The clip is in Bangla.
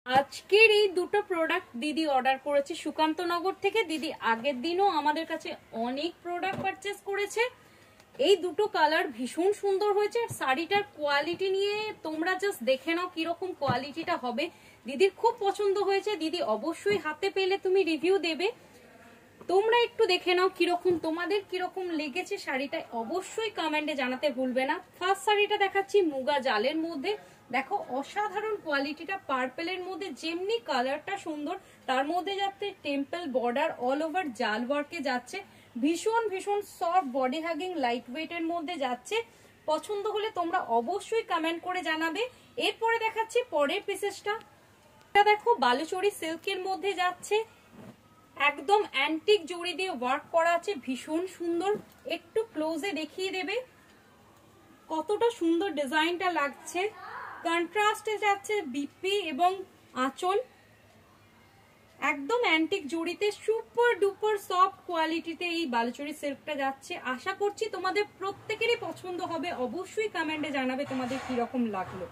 আজকের এই দুটো প্রোডাক্ট দিদি অর্ডার করেছে সুকান্তনগর থেকে। দিদি আগের দিনও আমাদের কাছে অনেক প্রোডাক্ট পারচেস করেছে। এই দুটো কালার ভীষণ সুন্দর হয়েছে। শাড়িটার কোয়ালিটি নিয়ে তোমরা জাস্ট দেখে নাও কিরকম কোয়ালিটিটা হবে। দিদির খুব পছন্দ হয়েছে। দিদি অবশ্যই হাতে পেলে তুমি রিভিউ দেবে। তোমরা একটু দেখে নাও কিরকম, তোমাদের কিরকম লেগেছে শাড়িটা অবশ্যই কমেন্টে জানাতে ভুলবে না। ফার্স্ট শাড়িটা দেখাচ্ছি মুগা জালের মধ্যে। দেখো অসাধারণ কোয়ালিটিটা, পার্পেলের মধ্যে যেমনি কালারটা সুন্দর, তার মধ্যে যাচ্ছে টেম্পল বর্ডার, অল ওভার জাল ওয়ার্কে যাচ্ছে। ভীষণ ভীষণ সফট বডি হাগিং লাইট ওয়েটের মধ্যে যাচ্ছে। পছন্দ হলে তোমরা অবশ্যই কমেন্ট করে জানাবে। এরপরে দেখাচ্ছি পরের পিসেসটা। এটা দেখো বালুচরী সিল্কের মধ্যে যাচ্ছে, একদম অ্যান্টিক জড়ি দিয়ে ওয়ার্ক করা আছে, ভীষণ সুন্দর। একটু ক্লোজে দেখিয়ে দেবে কতটা সুন্দর ডিজাইনটা লাগছে। কন্ট্রাস্টে যাচ্ছে বিপি এবং আঁচল, একদম অ্যান্টিক জড়িতে সুপার ডুপার সফট কোয়ালিটিতে এই বালুচরী সিল্কটা যাচ্ছে। আশা করছি তোমাদের প্রত্যেকেরই পছন্দ হবে। অবশ্যই কমেন্টে জানাবে তোমাদের কিরকম লাগলো।